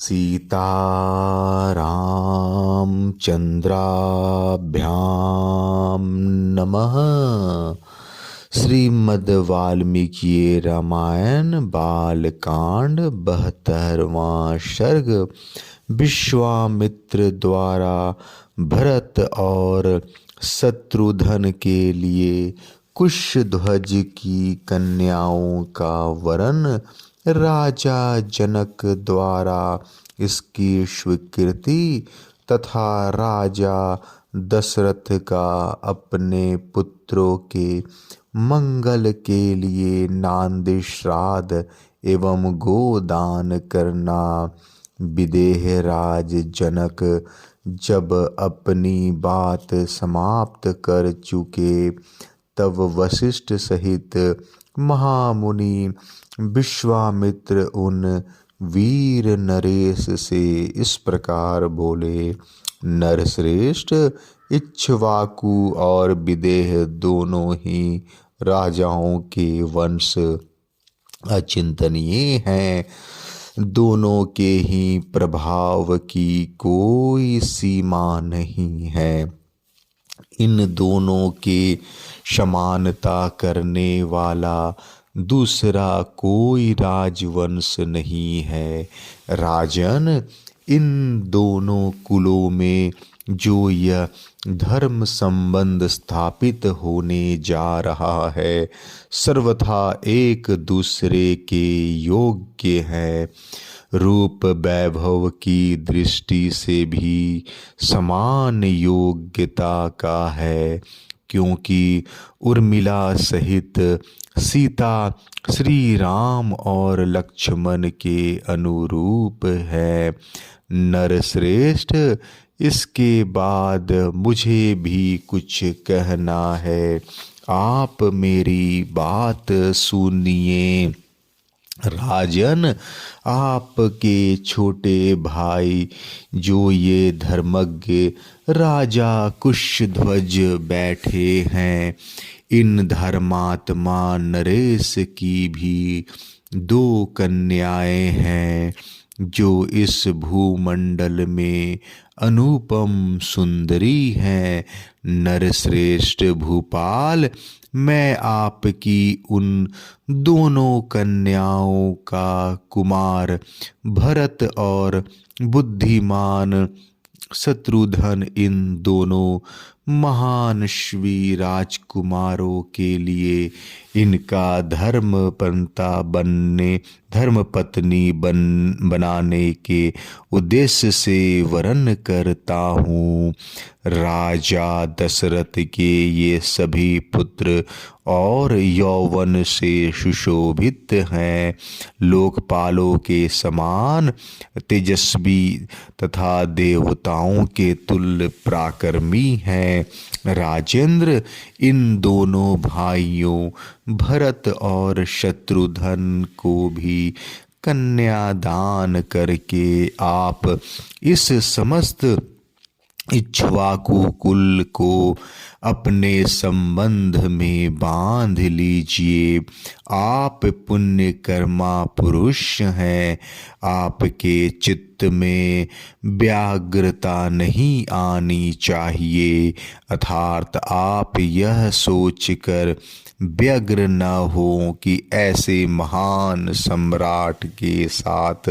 सीतारामचन्द्राभ्यां नमः। श्रीमद् वाल्मीकि रामायण बालकांड 72वां सर्ग। विश्वामित्र द्वारा भरत और शत्रुघ्न के लिए कुशध्वज की कन्याओं का वरन। राजा जनक द्वारा इसकी स्वीकृति तथा राजा दशरथ का अपने पुत्रों के मंगल के लिए नांदी श्राद्ध एवं गोदान करना। विदेह राज जनक जब अपनी बात समाप्त कर चुके तब वशिष्ठ सहित महामुनि विश्वामित्र उन वीर नरेश से इस प्रकार बोले। नरश्रेष्ठ, इक्ष्वाकु और विदेह दोनों ही राजाओं के वंश अचिंतनीय हैं। दोनों के ही प्रभाव की कोई सीमा नहीं है। इन दोनों के समानता करने वाला दूसरा कोई राजवंश नहीं है। राजन, इन दोनों कुलों में जो यह धर्म संबंध स्थापित होने जा रहा है सर्वथा एक दूसरे के योग्य है। रूप वैभव की दृष्टि से भी समान योग्यता का है, क्योंकि उर्मिला सहित सीता श्री राम और लक्ष्मण के अनुरूप है। नरश्रेष्ठ, इसके बाद मुझे भी कुछ कहना है, आप मेरी बात सुनिए। राजन, आपके छोटे भाई जो ये धर्मज्ञ राजा कुशध्वज बैठे हैं, इन धर्मात्मा नरेश की भी 2 कन्याएं हैं जो इस भूमंडल में अनुपम सुंदरी हैं। नरश्रेष्ठ भूपाल, मैं आपकी उन दोनों कन्याओं का कुमार भरत और बुद्धिमान शत्रुघ्न इन दोनों महानश्वी राजकुमारों के लिए इनका धर्मपत्नी बनाने के उद्देश्य से वरन करता हूँ। राजा दशरथ के ये सभी पुत्र और यौवन से सुशोभित हैं, लोकपालों के समान तेजस्वी तथा देवताओं के तुल्य पराक्रमी हैं। राजेंद्र, इन दोनों भाइयों भरत और शत्रुघ्न को भी कन्यादान करके आप इस समस्त इक्ष्वाकु कुल को अपने संबंध में बांध लीजिए। आप पुण्य कर्मा पुरुष हैं। आपके चित्त में व्याग्रता नहीं आनी चाहिए, अर्थात आप यह सोचकर व्यग्र न हो कि ऐसे महान सम्राट के साथ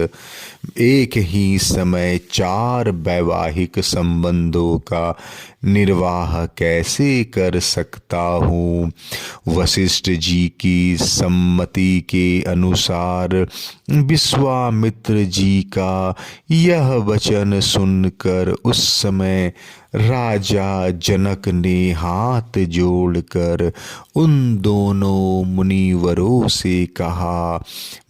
एक ही समय 4 वैवाहिक संबंधों का निर्वाह कैसे कर सकता हूँ। वशिष्ठ जी की सम्मति के अनुसार विश्वामित्र जी का यह वचन सुनकर उस समय राजा जनक ने हाथ जोड़कर उन दोनों मुनिवरों से कहा,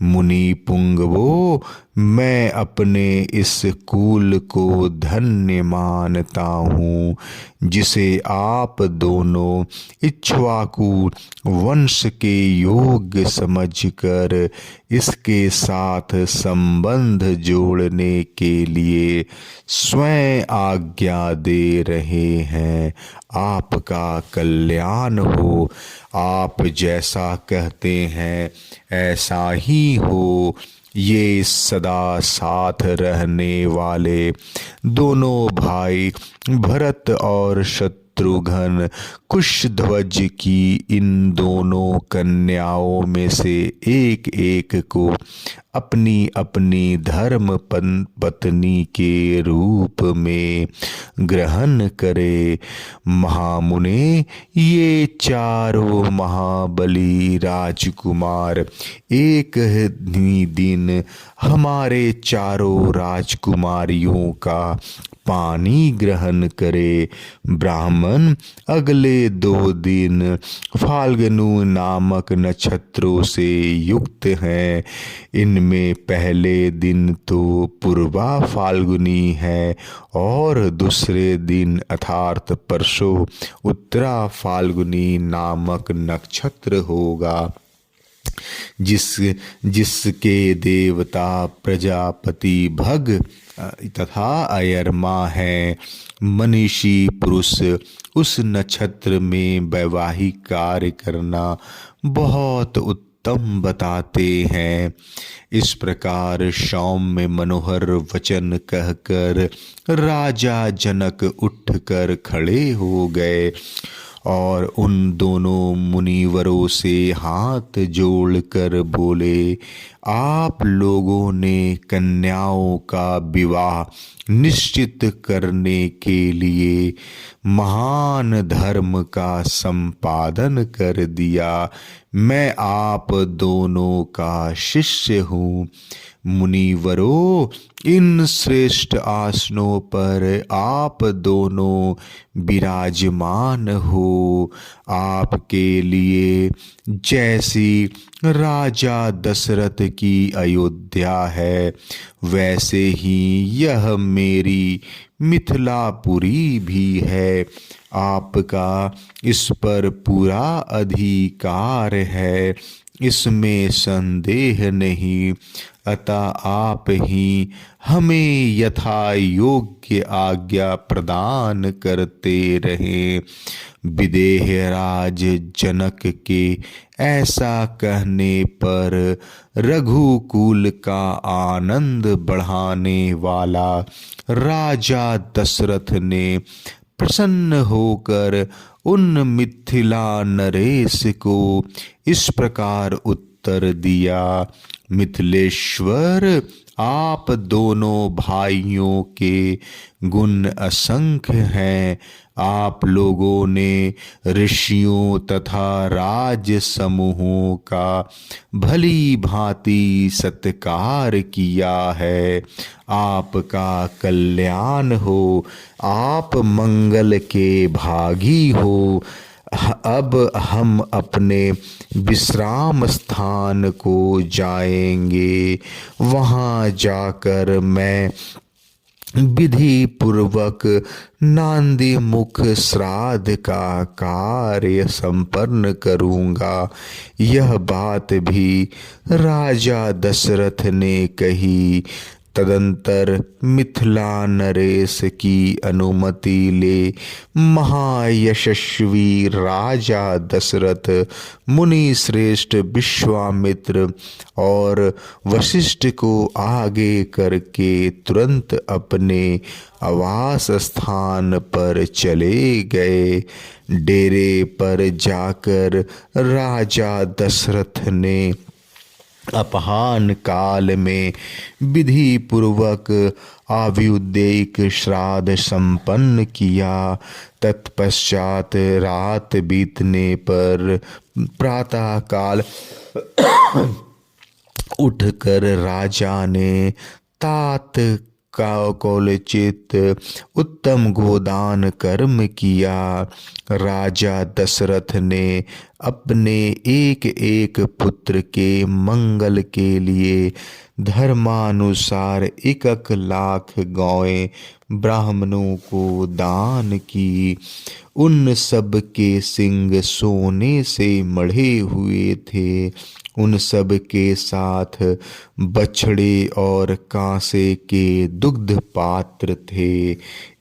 मुनि पुंगवो, मैं अपने इस कुल को धन्य मानता हूँ जिसे आप दोनों इक्ष्वाकु वंश के योग्य समझकर इसके साथ संबंध जोड़ने के लिए स्वयं आज्ञा दे रहे हैं। आपका कल्याण हो। आप जैसा कहते हैं ऐसा ही हो। ये सदा साथ रहने वाले दोनों भाई भरत और शत्रुघ्न कुशध्वज की इन दोनों कन्याओं में से एक एक को अपनी अपनी धर्म पत्नी के रूप में ग्रहण करे। महामुने, ये चारों महाबली राजकुमार एक ही दिन हमारे चारों राजकुमारियों का पानी ग्रहण करे। ब्राह्मण अगले 2 दिन फाल्गुनु नामक नक्षत्रों से युक्त हैं। इनमें पहले दिन तो पूर्वा फाल्गुनी है और दूसरे दिन अर्थात परसों उत्तरा फाल्गुनी नामक नक्षत्र होगा, जिसके देवता प्रजापति भग तथा अयरमा है। मनीषी पुरुष उस नक्षत्र में वैवाहिक कार्य करना बहुत उत्तम बताते हैं। इस प्रकार सौम्य मनोहर वचन कहकर राजा जनक उठकर खड़े हो गए और उन दोनों मुनिवरों से हाथ जोड़कर बोले, आप लोगों ने कन्याओं का विवाह निश्चित करने के लिए महान धर्म का संपादन कर दिया। मैं आप दोनों का शिष्य हूँ। मुनिवरों, इन श्रेष्ठ आसनों पर आप दोनों विराजमान हो। आपके लिए जैसी राजा दशरथ की अयोध्या है, वैसे ही यह मेरी मिथिलापुरी भी है। आपका इस पर पूरा अधिकार है, इसमें संदेह नहीं। अतः आप ही हमें यथा योग्य आज्ञा प्रदान करते रहें। विदेहराज जनक के ऐसा कहने पर रघुकुल का आनंद बढ़ाने वाला राजा दशरथ ने प्रसन्न होकर उन मिथिला नरेश को इस प्रकार उत्तर दिया। मिथिलेश्वर, आप दोनों भाइयों के गुण असंख्य हैं। आप लोगों ने ऋषियों तथा राज समूहों का भली भांति सत्कार किया है। आपका कल्याण हो, आप मंगल के भागी हो। अब हम अपने विश्राम स्थान को जाएंगे। वहाँ जाकर मैं विधि पूर्वक नांदी मुख श्राद्ध का कार्य संपन्न करूँगा। यह बात भी राजा दशरथ ने कही। तदंतर मिथिला नरेश की अनुमति ले महायशस्वी राजा दशरथ मुनि श्रेष्ठ विश्वामित्र और वशिष्ठ को आगे करके तुरंत अपने आवास स्थान पर चले गए। डेरे पर जाकर राजा दशरथ ने अपहान काल में विधि पूर्वक आयुर्वेदिक श्राद्ध संपन्न किया। तत्पश्चात रात बीतने पर प्रातः काल उठकर राजा ने तात कौलचित उत्तम गोदान कर्म किया। राजा दशरथ ने अपने एक एक पुत्र के मंगल के लिए धर्मानुसार 1 लाख गौएं ब्राह्मणों को दान की। उन सब के सिंग सोने से मढ़े हुए थे। उन सब के साथ बछड़े और कांसे के दुग्ध पात्र थे।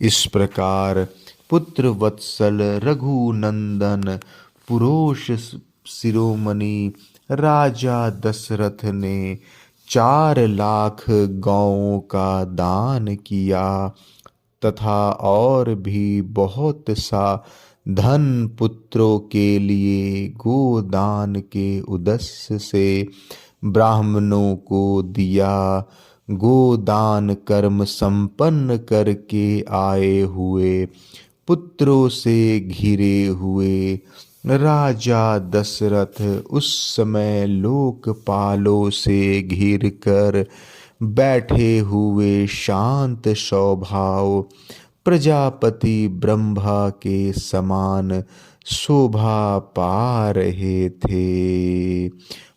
इस प्रकार पुत्र वत्सल रघुनंदन पुरुष शिरोमणि राजा दशरथ ने 4 लाख गौओं का दान किया तथा और भी बहुत सा धन पुत्रों के लिए गोदान के उद्देश्य से ब्राह्मणों को दिया। गोदान कर्म संपन्न करके आए हुए पुत्रों से घिरे हुए राजा दशरथ उस समय लोकपालों से घिर कर बैठे हुए शांत स्वभाव प्रजापति ब्रह्मा के समान शोभा पा रहे थे।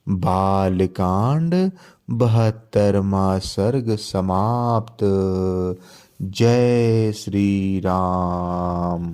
बालकांड 72वां सर्ग समाप्त। जय श्री राम।